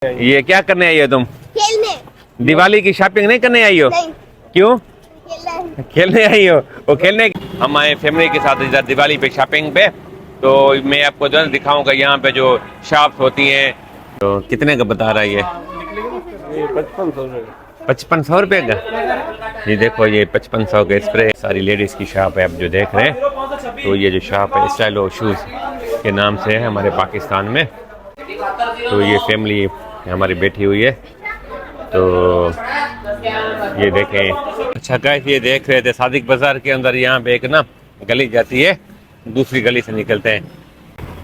ये क्या करने आई हो तुम? खेलने। दिवाली की शॉपिंग नहीं करने आई हो? नहीं। क्यों? खेलने। खेलने आई हो? वो खेलने हम आए फैमिली के साथ इधर दिवाली पे शॉपिंग पे। तो मैं आपको जो है दिखाऊंगा यहाँ पे जो शॉप्स होती हैं। तो कितने का बता रहा है ये? 5500 रुपये का। ये देखो ये 5500 का स्प्रे। सारी लेडीज की शॉप है आप जो देख रहे हैं। तो ये जो शॉप है स्टाइलो शूज के नाम से है हमारे पाकिस्तान में। तो ये फैमिली हमारी बैठी हुई है। तो ये देखें। अच्छा गाइस ये देख रहे थे सादिक बाजार के अंदर यहाँ पे एक ना गली जाती है, दूसरी गली से निकलते हैं।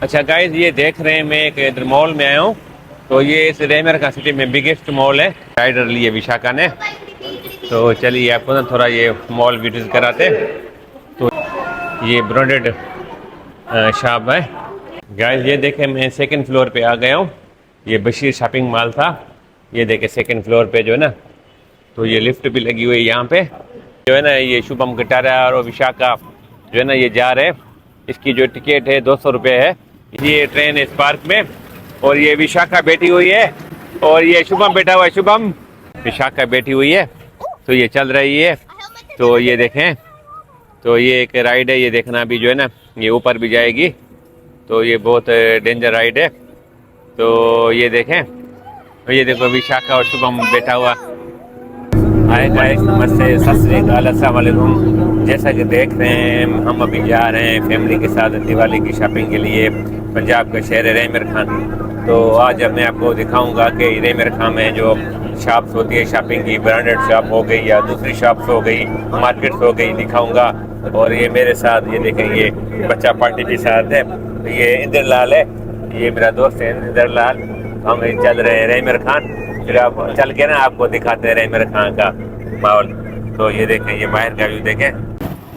अच्छा गाइस ये देख रहे हैं मैं एक इधर मॉल में आया हूँ। तो ये इस रेमर का सिटी में बिगेस्ट मॉल है। राइडर लिए विशाखा ने। तो चलिए आपको ना थोड़ा ये मॉल विजिट कराते। तो ये ब्रांडेड शॉप है गाइस। ये देखें मैं सेकंड फ्लोर पे आ गया हूँ। ये बशीर शॉपिंग मॉल था। ये देखें सेकंड फ्लोर पे जो है ना, तो ये लिफ्ट भी लगी हुई है यहाँ पे जो है ना। ये शुभम कटारा और विशाखा जो है ना ये जा रहे हैं। इसकी जो टिकट है 200 रुपये है। ये ट्रेन इस पार्क में और ये विशाखा बैठी हुई है और ये शुभम बैठा हुआ है। शुभम विशाखा बैठी हुई है। तो ये चल रही है। तो ये देखें, तो ये एक राइड है। ये देखना अभी जो है ना ये ऊपर भी जाएगी। तो ये बहुत डेंजर राइड है। तो ये देखें, तो ये देखो विशाखा और शुभम बैठा हुआ। हाय गाइस, नमस्ते, सत श्री अकाल, अस्सलाम वालेकुम। जैसा कि देख रहे हैं हम अभी जा रहे हैं फैमिली के साथ दिवाली की शॉपिंग के लिए पंजाब का शहर है रेमर खान। तो आज अब मैं आपको दिखाऊंगा कि रेमर खान में जो शॉप्स होती है शॉपिंग की, ब्रांडेड शॉप हो गई या दूसरी शॉप्स हो गई, मार्केट्स हो गई, दिखाऊंगा। और ये मेरे साथ ये देखें ये बच्चा पार्टी के साथ है। तो ये इंदर लाल है, ये मेरा दोस्त है इंदर लाल। हम चल रहे हैं रेमर खान। फिर आप चल के ना आपको दिखाते हैं रेमर खान का माहौल। तो ये देखें ये बाहर का व्यू देखें।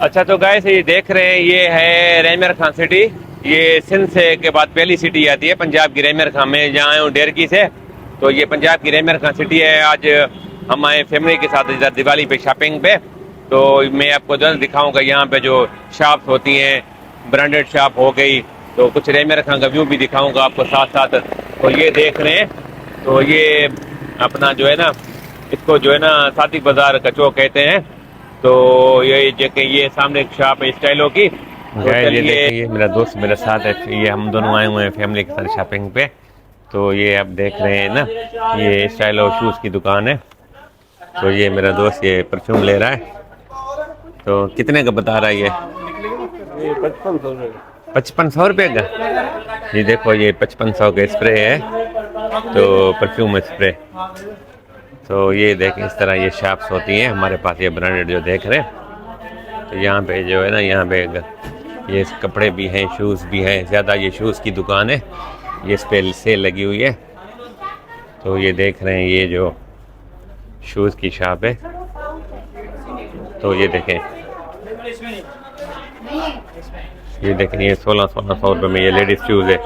अच्छा तो गाइस ये देख रहे हैं ये है रेमर खान सिटी। ये सिंध से के बाद पहली सिटी आती है पंजाब की रेमर खान में। जहाँ आए हूँ डेरकी से। तो ये पंजाब की रेमर खान सिटी है। आज हम आए फैमिली के साथ इधर दिवाली पे शॉपिंग पे। तो मैं आपको जो दिखाऊंगा यहाँ पे जो शॉप्स होती हैं, ब्रांडेड शॉप हो गई। तो कुछ रेमर खान का व्यू भी दिखाऊंगा आपको साथ साथ। तो ये देख रहे हैं, तो ये अपना जो है ना इसको जो है ना सादिक बाजार का चौक कहते हैं। तो ये सामने एक शॉप है स्टाइलो की। तो ये मेरा दोस्त मेरे साथ है। ये हम दोनों आए हुए हैं फैमिली के साथ शॉपिंग पे। तो ये आप देख रहे हैं ना ये स्टाइलो शूज की दुकान है। तो ये मेरा दोस्त ये परफ्यूम ले रहा है। तो कितने का बता रहा है ये? 5500 रुपये का। ये देखो ये 5500 का स्प्रे है। तो परफ्यूम स्प्रे। तो ये देखें इस तरह ये शॉप्स होती हैं हमारे पास। ये ब्रांडेड जो देख रहे हैं। तो यहाँ पे जो है ना यहाँ पे ये कपड़े भी हैं, शूज़ भी हैं। ज़्यादा ये शूज़ की दुकान है। ये इस पे सेल लगी हुई है। तो ये देख रहे हैं ये जो शूज़ की शॉप है। तो ये देखें, ये देखें ये 1600 रुपये में ये लेडीज़ शूज़ है।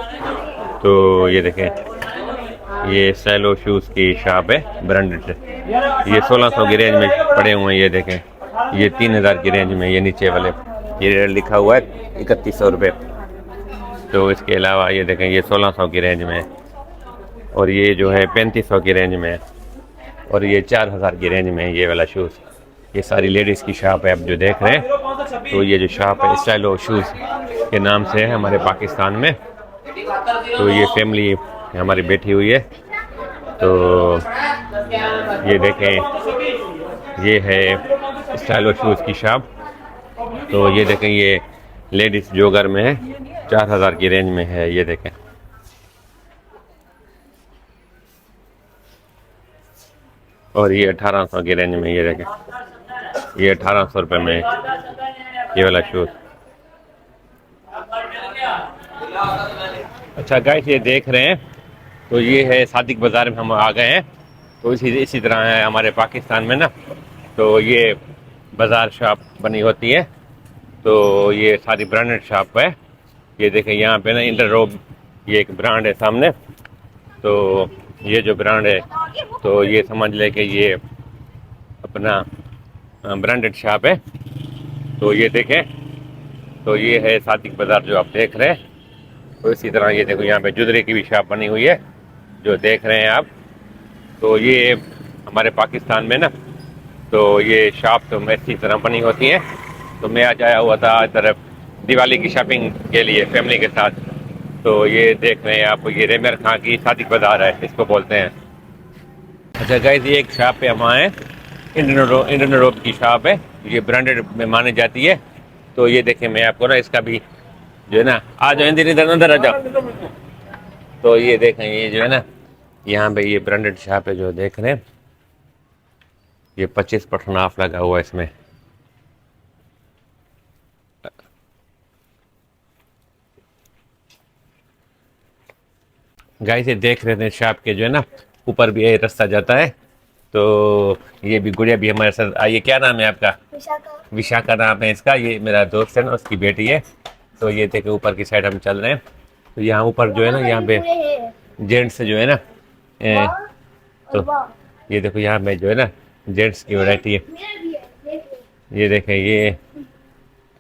तो ये देखें ये स्टाइलो शूज़ की शॉप है ब्रांडेड। ये 1600 की रेंज में पड़े हुए हैं। ये देखें ये 3000 की रेंज में। ये नीचे वाले ये लिखा हुआ है 3100 रुपये। तो इसके अलावा ये देखें ये 1600 की रेंज में। और ये जो है 3500 की रेंज में। और ये 4000 की रेंज में ये वाला शूज़। ये सारी लेडीज़ की शॉप है आप जो देख रहे हैं। तो ये जो शॉप है स्टाइलो शूज़ के नाम से है हमारे पाकिस्तान में। तो ये फैमिली हमारी बैठी हुई है। तो ये देखें ये है स्टाइलो शूज़ की शॉप। तो ये देखें ये लेडीज़ जोगर में है, 4000 की रेंज में है। ये देखें और ये 1800 की रेंज में। ये देखें ये 1800 रुपये में ये वाला शूज़। अच्छा गाइस ये देख रहे हैं, तो ये है सादिक बाज़ार में हम आ गए हैं। तो इसी तरह है हमारे पाकिस्तान में ना। तो ये बाज़ार शॉप बनी होती है। तो ये सारी ब्रांडेड शॉप है। ये देखें यहाँ पे ना इंटररोब ये एक ब्रांड है सामने। तो ये जो ब्रांड है तो ये समझ ले कि ये अपना ब्रांडेड शॉप है। तो ये देखें, तो ये है सादिक बाज़ार जो आप देख रहे हैं। तो इसी तरह ये देखो यहाँ पे जुदरे की भी शॉप बनी हुई है जो देख रहे हैं आप। तो ये हमारे पाकिस्तान में ना, तो ये शॉप तो ऐसी तरह बनी होती है। तो मैं आज आया हुआ था तरफ दिवाली की शॉपिंग के लिए फैमिली के साथ। तो ये देख रहे हैं आप, ये रेमर खां की सादिक बाजार है, इसको बोलते हैं। अच्छा गाइस, ये एक शॉप है वहाँ है, इंडियन रोप की शॉप है, ये ब्रांडेड में मानी जाती है। तो ये देखें, मैं आपको ना इसका भी जो है ना, आ जाओ इधर अंदर आ जाओ। तो ये देखें, ये जो है ना, यहाँ पे ये ब्रांडेड शॉप है जो देख रहे हैं, ये 25% ऑफ लगा हुआ है इसमें। गाइस ये देख रहे थे शॉप के जो है ना, ऊपर भी ये रास्ता जाता है। तो ये भी गुड़िया भी हमारे साथ आई है। क्या नाम है आपका? विशाखा। विशाखा नाम है इसका। ये मेरा दोस्त है ना, उसकी बेटी है। तो ये देखे ऊपर की साइड हम चल रहे हैं। तो यहाँ ऊपर जो है ना, यहाँ पे जेंट्स जो है ना, तो ये देखो यहाँ पे जो है ना जेंट्स की वैरायटी है। ये देखें, ये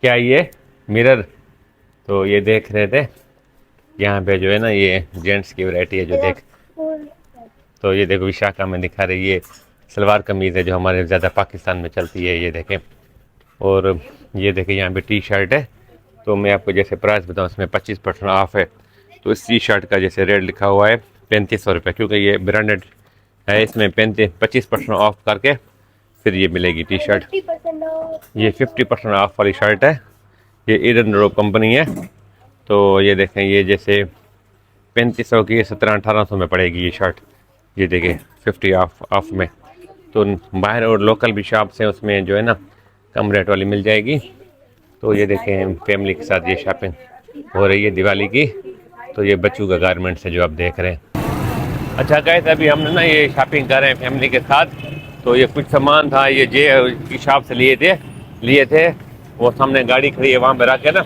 क्या, ये मिरर। तो ये देख रहे थे यहाँ पे जो है ना, ये जेंट्स की वैरायटी है जो देख। तो ये देखो विशाखा में दिखा रही है, सलवार कमीज़ है जो हमारे ज़्यादा पाकिस्तान में चलती है, ये देखें। और ये देखें यहाँ पे टी शर्ट है। तो मैं आपको जैसे प्राइस बताऊँ, इसमें 25% ऑफ है। तो इस टी शर्ट का जैसे रेट लिखा हुआ है 3500 रुपये, क्योंकि ये ब्रांडेड है। इसमें 25% ऑफ करके फिर ये मिलेगी टी शर्ट। ये 50% ऑफ वाली शर्ट है, ये इंडियन रोप कंपनी है। तो ये देखें, ये जैसे 3500 की 1700-1800 में पड़ेगी ये शर्ट। ये देखें 50 ऑफ में। तो बाहर और लोकल भी शॉप्स हैं, उसमें जो है ना कम रेट वाली मिल जाएगी। तो ये देखें, फैमिली के साथ ये शॉपिंग हो रही है दिवाली की। तो ये बच्चों का गारमेंट्स है जो आप देख रहे हैं। अच्छा गाइस, अभी हमने ना ये शॉपिंग कर रहे हैं फैमिली के साथ। तो ये कुछ सामान था, ये जे की शॉप से लिए थे। वो सामने गाड़ी खड़ी है, वहाँ पे रख के ना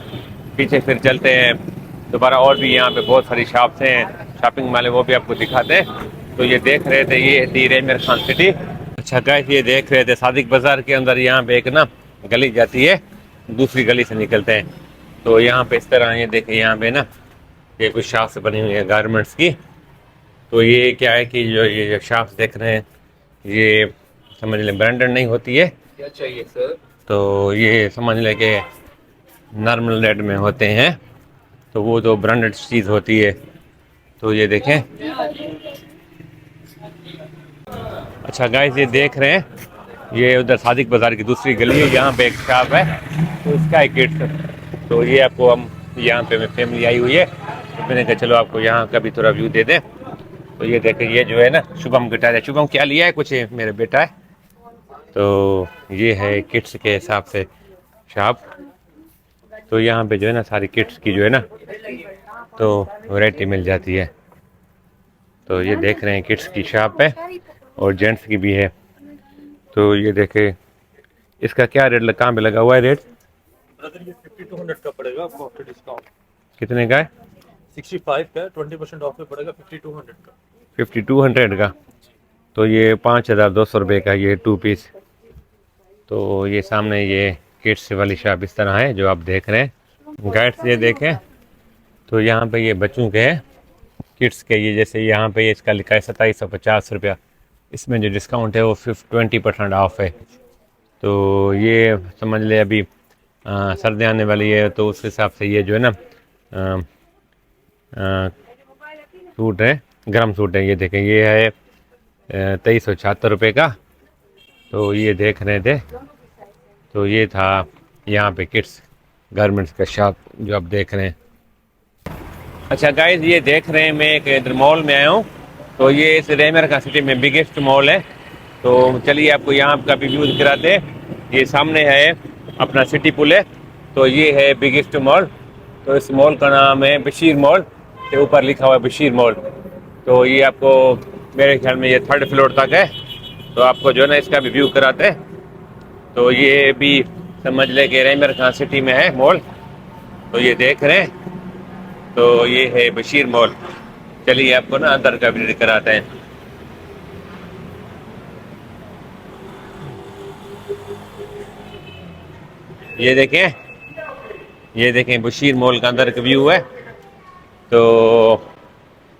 पीछे फिर चलते हैं दोबारा। और भी यहाँ पे बहुत सारी शॉप्स हैं शॉपिंग वाले, वो भी आपको दिखाते हैं। तो ये देख रहे थे, ये थी रेमर खान सिटी। अच्छा गाइस, ये देख रहे थे सादिक बाजार के अंदर यहाँ पे एक ना गली जाती है, दूसरी गली से निकलते हैं। तो यहाँ पे इस तरह ये देखें, यहाँ पे ना ये कुछ शॉप से बनी हुई है गारमेंट्स की। तो ये क्या है कि जो ये शॉप्स देख रहे हैं, ये समझ लें ब्रांडेड नहीं होती है। क्या चाहिए सर? तो ये समझ लें कि नॉर्मल रेट में होते हैं। तो वो तो ब्रांडेड चीज़ होती है। तो ये देखें। अच्छा गाइस, ये देख रहे हैं, ये उधर सादिक बाज़ार की दूसरी गली है, यहाँ पे एक शॉप है, तो इसका एक किड्स। तो ये आपको हम यहाँ पे फैमिली आई हुई है, तो मैंने कहा चलो आपको यहाँ का भी थोड़ा व्यू दे दें। तो ये देखें, ये जो है ना शुभम गिटार है। शुभम क्या लिया है? कुछ मेरा बेटा है। तो ये है किड्स के हिसाब से शॉप। तो यहाँ पे जो है ना सारी किड्स की जो है ना तो वैरायटी मिल जाती है। तो ये देख रहे हैं किड्स की शॉप है और जेंट्स की भी है। तो ये देखे, इसका क्या रेट कहाँ पे लगा हुआ है रेट? ब्रदर ये 5200 का पड़ेगा आपको आफ्टर डिस्काउंट। कितने का है? 65 का 20% ऑफ में पड़ेगा 5200 का। 5200 का। तो ये 5200 रुपये का ये 2 पीस। तो ये सामने ये किड्स वाली शॉप इस तरह है जो आप देख रहे हैं। गाइड्स ये देखें, तो यहाँ पे ये बच्चों के हैं किड्स के। ये जैसे यहाँ पे इसका लिखा है 2750 रुपया। इसमें जो डिस्काउंट है वो 20% ऑफ है। तो ये समझ ले अभी सर्दी आने वाली है, तो उस हिसाब से ये जो है ना सूट है, गर्म सूट है। ये देखें, ये है 2376 रुपये का। तो ये देख रहे थे, तो ये था यहाँ पे किड्स गारमेंट्स का शॉप जो आप देख रहे हैं। अच्छा गाइस, ये देख रहे हैं, मैं एक इधर मॉल में आया हूँ। तो ये इस रेमर का सिटी में बिगेस्ट मॉल है। तो चलिए आपको यहाँ का भी व्यू दिखाते हैं। ये सामने है अपना सिटी पुल है। तो ये है बिगेस्ट मॉल। तो इस मॉल का नाम है बशीर मॉल, के ऊपर लिखा हुआ है बशीर मॉल। तो ये आपको मेरे ख्याल में ये 3rd फ्लोर तक है। तो आपको जो है ना इसका भी व्यू कराते हैं। तो ये भी समझ ले कि रेमर खान सिटी में है मॉल। तो ये देख रहे हैं, तो ये है बशीर मॉल। चलिए आपको ना अंदर का विजिट कराते हैं। ये देखें बशीर मॉल का अंदर का व्यू है। तो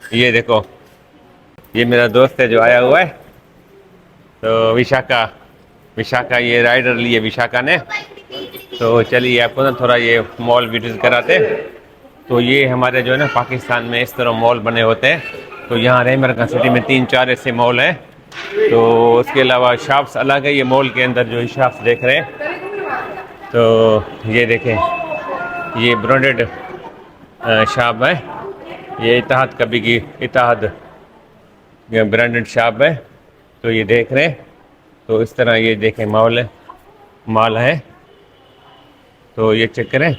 ये देखो, ये मेरा दोस्त है जो आया हुआ है, तो विशाखा ये राइडर लिए विशाखा ने। तो चलिए आपको ना थोड़ा ये मॉल विजिट कराते हैं। तो ये हमारे जो है ना पाकिस्तान में इस तरह मॉल बने होते हैं। तो यहाँ रेमरका सिटी में 3-4 ऐसे मॉल हैं। तो उसके अलावा शॉप्स अलग है। ये मॉल के अंदर जो शॉप्स देख रहे हैं, तो ये देखें, ये ब्रांडेड शॉप है। ये इत्तेहाद कभी की इत्तेहाद ब्रांडेड शॉप है। तो ये देख रहे हैं, तो इस तरह ये देखें मॉल है। तो ये चेक करें,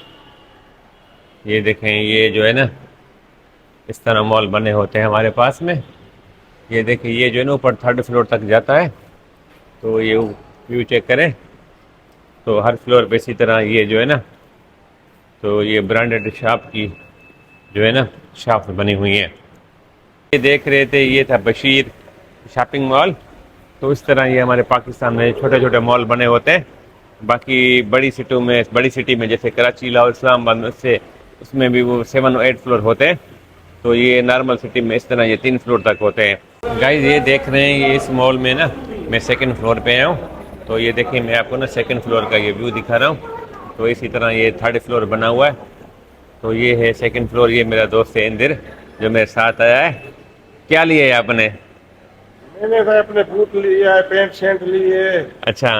ये देखें, ये जो है ना इस तरह मॉल बने होते हैं हमारे पास में। ये देखें, ये जो है ना ऊपर 3rd फ्लोर तक जाता है। तो ये व्यू चेक करें, तो हर फ्लोर पे इसी तरह ये जो है ना, तो ये ब्रांडेड शॉप की जो है ना शॉप बनी हुई है। ये देख रहे थे, ये था बशीर शॉपिंग मॉल। तो इस तरह ये हमारे पाकिस्तान में छोटे छोटे मॉल बने होते हैं। बाकी बड़ी सिटी में जैसे कराची, लाहौर, इस्लामाबाद से उसमें भी वो 7 और 8 फ्लोर होते हैं। तो ये नॉर्मल सिटी में इस तरह ये 3 फ्लोर तक होते हैं। गाइस ये देख रहे हैं, ये इस मॉल में ना मैं 2nd फ्लोर पे आया हूँ। तो ये देखिए, मैं आपको ना 2nd फ्लोर का ये व्यू दिखा रहा हूँ। तो इसी तरह ये 3rd फ्लोर बना हुआ है। तो ये है 2nd फ्लोर। ये मेरा दोस्त है इंदिर जो मेरे साथ आया है। क्या लिया है आपने? मैंने भाई अपने बूट लिया है, पैंट शर्ट लिए, अच्छा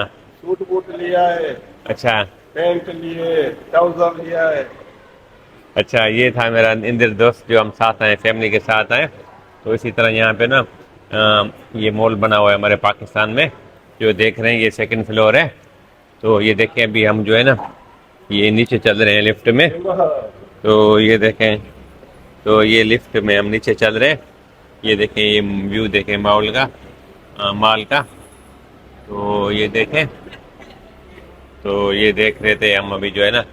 सूट बूट लिया है, अच्छा पैंट लिए, ट्राउजर लिया है। अच्छा, ये था मेरा इंदिर दोस्त जो हम साथ आए, फैमिली के साथ आए। तो इसी तरह यहाँ पे ना ये मॉल बना हुआ है हमारे पाकिस्तान में, जो देख रहे हैं। ये 2nd फ्लोर है। तो ये देखें, अभी हम जो है ना ये नीचे चल रहे हैं लिफ्ट में। तो ये देखें, तो ये लिफ्ट में हम नीचे चल रहे हैं। ये देखें, ये व्यू देखें मॉल का। तो ये देखें, तो ये देख रहे थे हम अभी जो है ना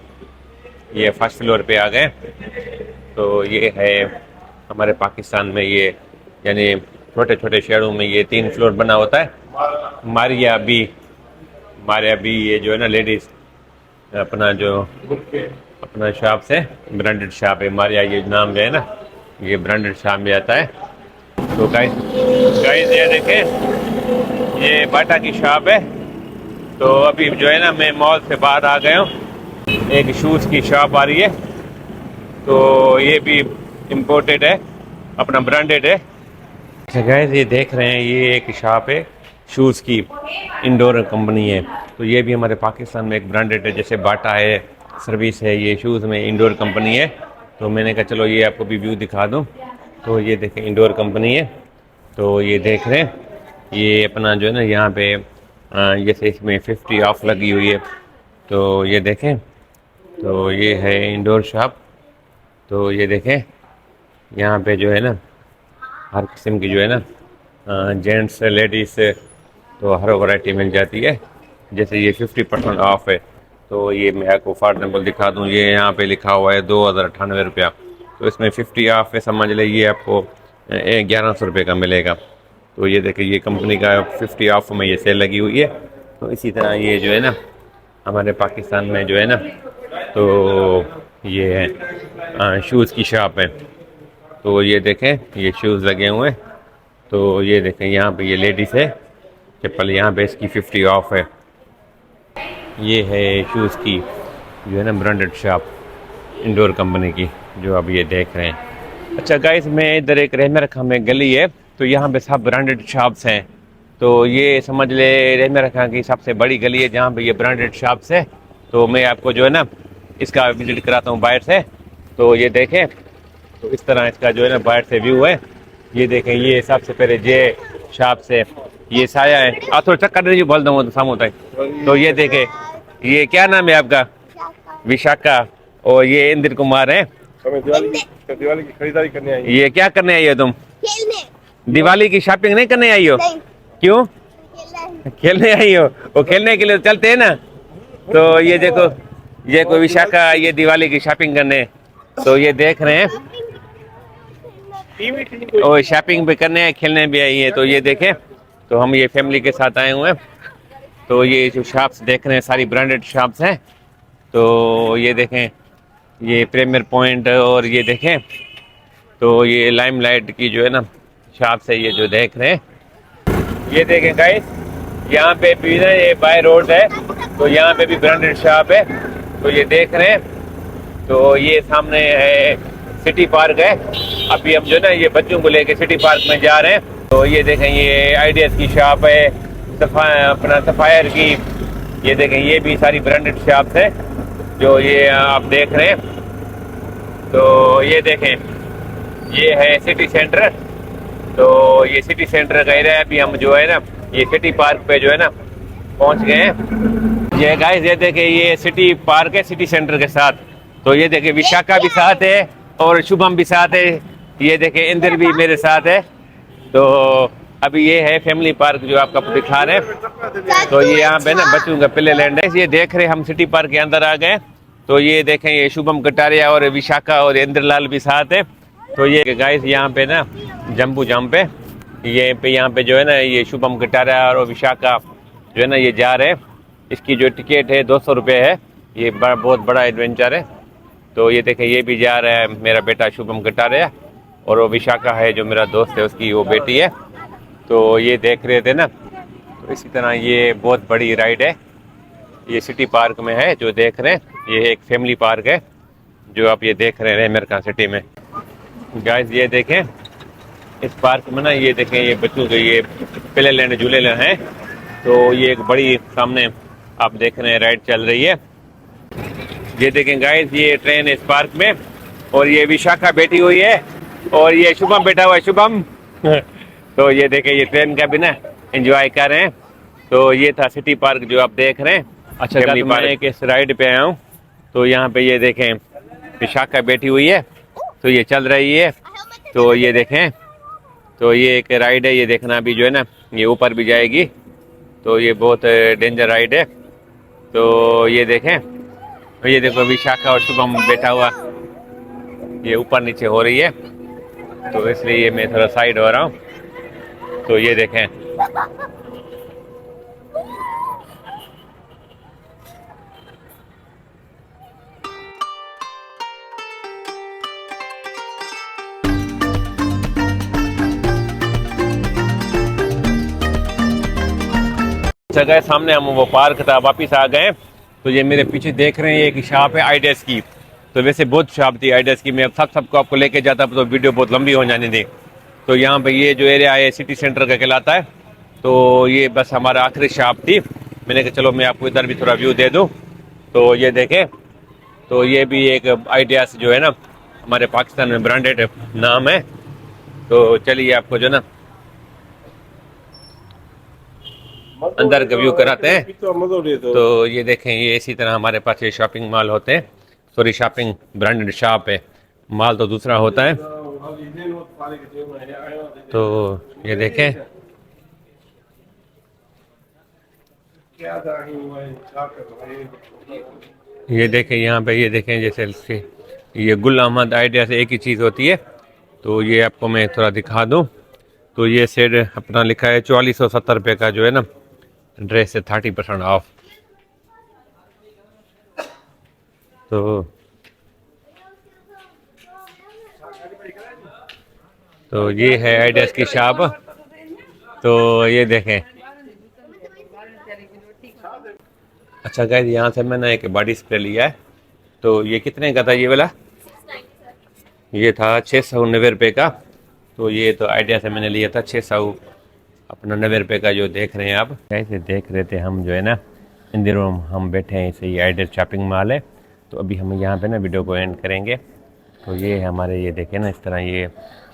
ये 1st फ्लोर पे आ गए। तो ये है हमारे पाकिस्तान में, ये यानी छोटे छोटे शहरों में ये 3 फ्लोर बना होता है। मारिया बी ये जो है ना लेडीज अपना शॉप से ब्रांडेड शॉप है मारिया, ये नाम जो है ना ये ब्रांडेड शॉप में आता है। तो गाइस ये देखें, ये बाटा की शॉप है। तो अभी जो है ना मैं मॉल से बाहर आ गया हूँ। एक शूज़ की शॉप आ रही है। तो ये भी इम्पोर्टेड है, अपना ब्रांडेड है। अच्छा गाइस ये देख रहे हैं, ये एक शॉप है शूज़ की, इंडोर कंपनी है। तो ये भी हमारे पाकिस्तान में एक ब्रांडेड है, जैसे बाटा है, सर्विस है, ये शूज़ में इंडोर कंपनी है। तो मैंने कहा चलो ये आपको भी व्यू दिखा दूँ। तो ये देखें, इंडोर कंपनी है। तो ये देख रहे हैं, ये अपना जो है ना यहाँ पे जैसे इसमें 50 ऑफ लगी हुई है। तो ये देखें, तो ये है इंडोर शॉप। तो ये देखें, यहाँ पे जो है ना हर किस्म की जो है ना जेंट्स लेडीज़ तो हर वैरायटी मिल जाती है। जैसे ये 50% ऑफ है। तो ये मैं आपको फॉर एग्जाम्पल दिखा दूँ, ये यहाँ पे लिखा हुआ है 2098 रुपया। तो इसमें 50 ऑफ है, समझ लें ये आपको 1100 रुपये का मिलेगा। तो ये देखिए, ये कंपनी का 50 ऑफ में ये सेल लगी हुई है। तो इसी तरह ये जो है ना हमारे पाकिस्तान में जो है ना, तो ये है शूज़ की शॉप है। तो ये देखें, ये शूज़ लगे हुए हैं। तो ये देखें, यहाँ पे ये लेडीज़ है चप्पल, यहाँ पे इसकी 50 ऑफ है। ये है शूज़ की जो है ना ब्रांडेड शॉप इंडोर कंपनी की, जो अब ये देख रहे हैं। अच्छा गाइस, मैं इधर एक रहमरखा में गली है। तो यहाँ पे सब ब्रांडेड शॉप्स हैं। तो ये समझ ले रहमरखा की सबसे बड़ी गली है जहाँ पे ये ब्रांडेड शॉप्स है। तो मैं आपको जो है ना इसका विजिट कराता हूँ बाहर से। तो ये देखें, तो इस तरह इसका जो है ना बाहर से व्यू है। ये देखें, ये सबसे पहले ये शॉप से ये साया है। आप थोड़ा चक्कर दीजिए, बोल दूँगा तो सामने तक। तो ये देखें, ये क्या नाम है आपका? विशाखा। और ये इंदिर कुमार है। हमें दिवाली की खरीदारी करने आई। ये क्या करने आई हो तुम? खेलने दिवाली की शॉपिंग नहीं करने आई हो? नहीं, क्यों? खेलना खेलने आई हो? वो खेलने के लिए चलते हैं ना। तो ये देखो, ये कोई विशाखा ये दिवाली की शॉपिंग करने। तो ये देख रहे हैं, और शॉपिंग भी करने हैं, खेलने भी आई है। तो ये देखें, तो हम ये फैमिली के साथ आए हुए हैं। तो ये जो शॉप्स देख रहे हैं सारी ब्रांडेड शॉप्स हैं। तो ये देखें, ये प्रीमियर पॉइंट, और ये देखें तो ये लाइमलाइट की जो है ना शॉप से ये जो देख रहे हैं, ये देखें गाइस, यहाँ पे भी ना ये बाय रोड है, तो यहाँ पे भी ब्रांडेड शॉप है। तो ये देख रहे हैं, तो ये सामने है सिटी पार्क है। अभी हम जो ना ये बच्चों को लेके सिटी पार्क में जा रहे हैं। तो ये देखें, ये आइडियाज़ की शॉप है, अपना सफायर की। ये देखें, ये भी सारी ब्रांडेड शॉप्स है जो ये आप देख रहे हैं। तो ये देखें, ये है सिटी सेंटर। तो ये सिटी सेंटर का एरिया है। अभी हम जो है ना ये सिटी पार्क पे जो है ना पहुंच गए हैं। ये गाइस, ये देखें, ये सिटी पार्क है सिटी सेंटर के साथ। तो ये देखें, विशाखा भी साथ है और शुभम भी साथ है। ये देखें, इंद्र भी मेरे साथ है। तो अभी ये है फैमिली पार्क जो आपका दिखा रहे हैं। तो ये यहाँ पे ना बच्चों का प्ले लैंड है। ये देख रहे, हम सिटी पार्क के अंदर आ गए। तो ये देखें, ये शुभम कटारिया और विशाखा और इंद्रलाल भी साथ है। तो ये गाइस, यहाँ पे ना जंबू जंप है। यहाँ पे जो है ना ये शुभम कटारिया और विशाखा जो है ना ये जा रहे हैं। इसकी जो टिकट है 200 रुपये है। ये बहुत बड़ा एडवेंचर है। तो ये देखें, ये भी जा रहा है मेरा बेटा शुभम कटारिया, और वो विशाखा है जो मेरा दोस्त है, उसकी वो बेटी है। तो ये देख रहे थे ना। तो इसी तरह ये बहुत बड़ी राइड है, ये सिटी पार्क में है जो देख रहे हैं। ये एक फैमिली पार्क है जो आप ये देख रहे हैं अमेरिका सिटी में। गाइस, ये देखें, इस पार्क में ना ये देखें, ये बच्चों के ये प्ले लैंड झूले हैं। तो ये एक बड़ी सामने आप देख रहे हैं राइड चल रही है। ये देखें गाइस, ये ट्रेन है इस पार्क में, और ये विशाखा बैठी हुई है और ये शुभम बैठा हुआ है, शुभम। तो ये देखें, ये ट्रेन का भी ना एंजॉय कर रहे हैं। तो ये था सिटी पार्क जो आप देख रहे हैं। अच्छा, मैं एक इस राइड पे आया हूँ। तो यहाँ पे ये देखें, विशाखा बैठी हुई है, तो ये चल रही है। तो ये देखें, तो ये एक राइड है, ये देखना अभी जो है ना ये ऊपर भी जाएगी। तो ये बहुत डेंजर राइड है। तो ये देखें, तो ये देखो विशाखा और शुभम बैठा हुआ, ये ऊपर नीचे हो रही है। तो इसलिए मैं थोड़ा साइड हो रहा हूँ। तो ये देखें, जगह सामने हम वो पार्क था, वापिस आ गए। तो ये मेरे पीछे देख रहे हैं, एक शॉप है आइडियाज़ की। तो वैसे बहुत शॉप थी आइडियाज़ की, मैं अब सबको आपको लेके जाता तो वीडियो बहुत लंबी हो जानी थी। तो यहाँ पे ये जो एरिया है सिटी सेंटर का कहलाता है। तो ये बस हमारा आखिरी शॉप थी। मैंने कहा चलो मैं आपको इधर भी थोड़ा व्यू दे दूँ। तो ये देखें, तो ये भी एक आइडियाज़ जो है ना हमारे पाकिस्तान में ब्रांडेड नाम है। तो चलिए आपको जो ना अंदर का व्यू कराते हैं। तो ये देखें, ये इसी तरह हमारे पास ये शॉपिंग मॉल होते हैं। सॉरी, शॉपिंग ब्रांडेड शॉप है, माल तो दूसरा होता है। तो ये देखें, ये देखें यहाँ पे, ये देखें जैसे ये गुल अहमद आइडिया से एक ही चीज़ होती है। तो ये आपको मैं थोड़ा दिखा दूँ। तो ये सेट अपना लिखा है 4470 रुपये का जो है ना ड्रेस है, 30% ऑफ। तो ये है आइडियाज़ की शॉप। तो ये देखें, अच्छा गाइस, यहाँ से मैंने एक बॉडी स्प्रे लिया है। तो ये कितने का था ये वाला? ये था 690 रुपये का। तो ये तो आइडिया से मैंने लिया था 600 अपना 90 रुपये का जो देख रहे हैं आप। कैसे देख रहे थे हम जो है ना इन दिनों हम बैठे हैं, इसे ये आइडिया शॉपिंग मॉल है। तो अभी हम यहाँ पे ना वीडियो को एंड करेंगे। तो ये हमारे ये देखें ना इस तरह ये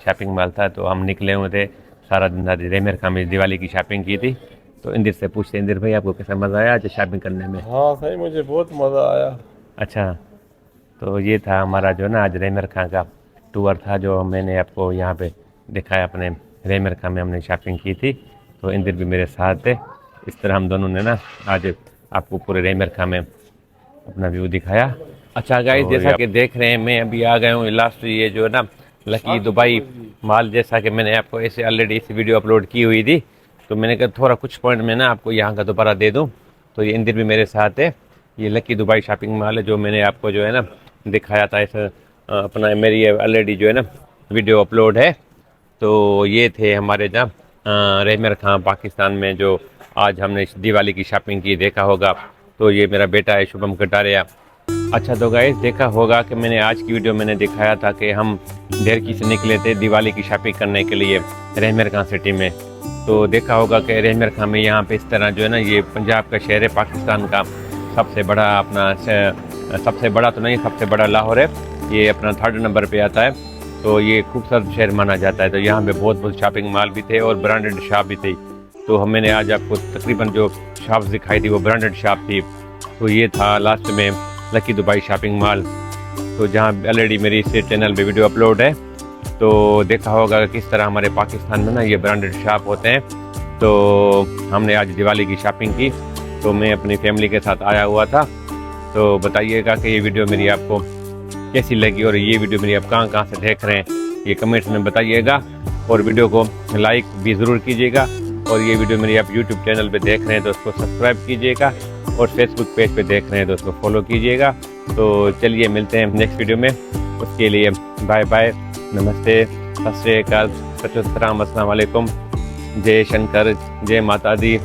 शॉपिंग मॉल था। तो हम निकले हुए थे सारा दिन रेमर खां में दिवाली की शॉपिंग की थी। तो इंदिर से पूछते, इंदिर भाई आपको कैसा मज़ा आया आज शॉपिंग करने में? हाँ सही, मुझे बहुत मज़ा आया। अच्छा, तो ये था हमारा जो ना आज रेमर खां का टूर था जो मैंने आपको यहाँ पे दिखाया। अपने रेमर खां में हमने शॉपिंग की थी। तो इंदिर भी मेरे साथ थे। इस तरह हम दोनों ने ना आज आपको पूरे रेमर खां में अपना व्यू दिखाया। अच्छा गाइस, जैसा कि देख रहे हैं मैं अभी आ गया हूँ लास्ट ये जो ना लकी दुबई मॉल। जैसा कि मैंने आपको ऐसे ऑलरेडी इस वीडियो अपलोड की हुई थी। तो मैंने कहा थोड़ा कुछ पॉइंट में ना आपको यहाँ का दोबारा दे दूँ। तो ये इंदिर भी मेरे साथ है। ये लकी दुबई शॉपिंग मॉल है जो मैंने आपको जो है ना दिखाया था। इस अपना मेरी ऑलरेडी जो है ना वीडियो अपलोड है। तो ये थे हमारे जहाँ रहमर खां पाकिस्तान में, जो आज हमने दिवाली की शॉपिंग की, देखा होगा। तो ये मेरा बेटा है शुभम कटारिया। अच्छा तो गाइस, देखा होगा कि मैंने आज की वीडियो मैंने दिखाया था कि हम देरकी से निकले थे दिवाली की शॉपिंग करने के लिए रहमर खां सिटी में। तो देखा होगा कि रहमर खां में यहाँ पे इस तरह जो है ना, ये पंजाब का शहर है, पाकिस्तान का सबसे बड़ा अपना, सबसे बड़ा तो नहीं, सबसे बड़ा लाहौर है, ये अपना 3rd नंबर पे आता है। तो ये खूबसूरत शहर माना जाता है। तो यहाँ पे बहुत शॉपिंग मॉल भी थे और ब्रांडेड शॉप भी थी। तो मैंने आज आपको तकरीबन जो शॉप्स दिखाई थी वो ब्रांडेड शॉप थी। तो ये था लास्ट में लकी दुबई शॉपिंग मॉल, तो जहाँ ऑलरेडी मेरी इस चैनल पे वीडियो अपलोड है। तो देखा होगा किस तरह हमारे पाकिस्तान में ना ये ब्रांडेड शॉप होते हैं। तो हमने आज दिवाली की शॉपिंग की, तो मैं अपनी फैमिली के साथ आया हुआ था। तो बताइएगा कि ये वीडियो मेरी आपको कैसी लगी और ये वीडियो मेरी आप कहाँ से देख रहे हैं, ये कमेंट्स में बताइएगा। और वीडियो को लाइक भी ज़रूर कीजिएगा। और ये वीडियो मेरी आप यूट्यूब चैनल पे देख रहे हैं तो उसको सब्सक्राइब कीजिएगा, और फेसबुक पेज पे देख रहे हैं तो उसको फॉलो कीजिएगा। तो चलिए मिलते हैं नेक्स्ट वीडियो में, उसके लिए बाय बाय, नमस्ते, सत श्री अकाल, अस्सलाम वालेकुम, जय शंकर, जय माता दी।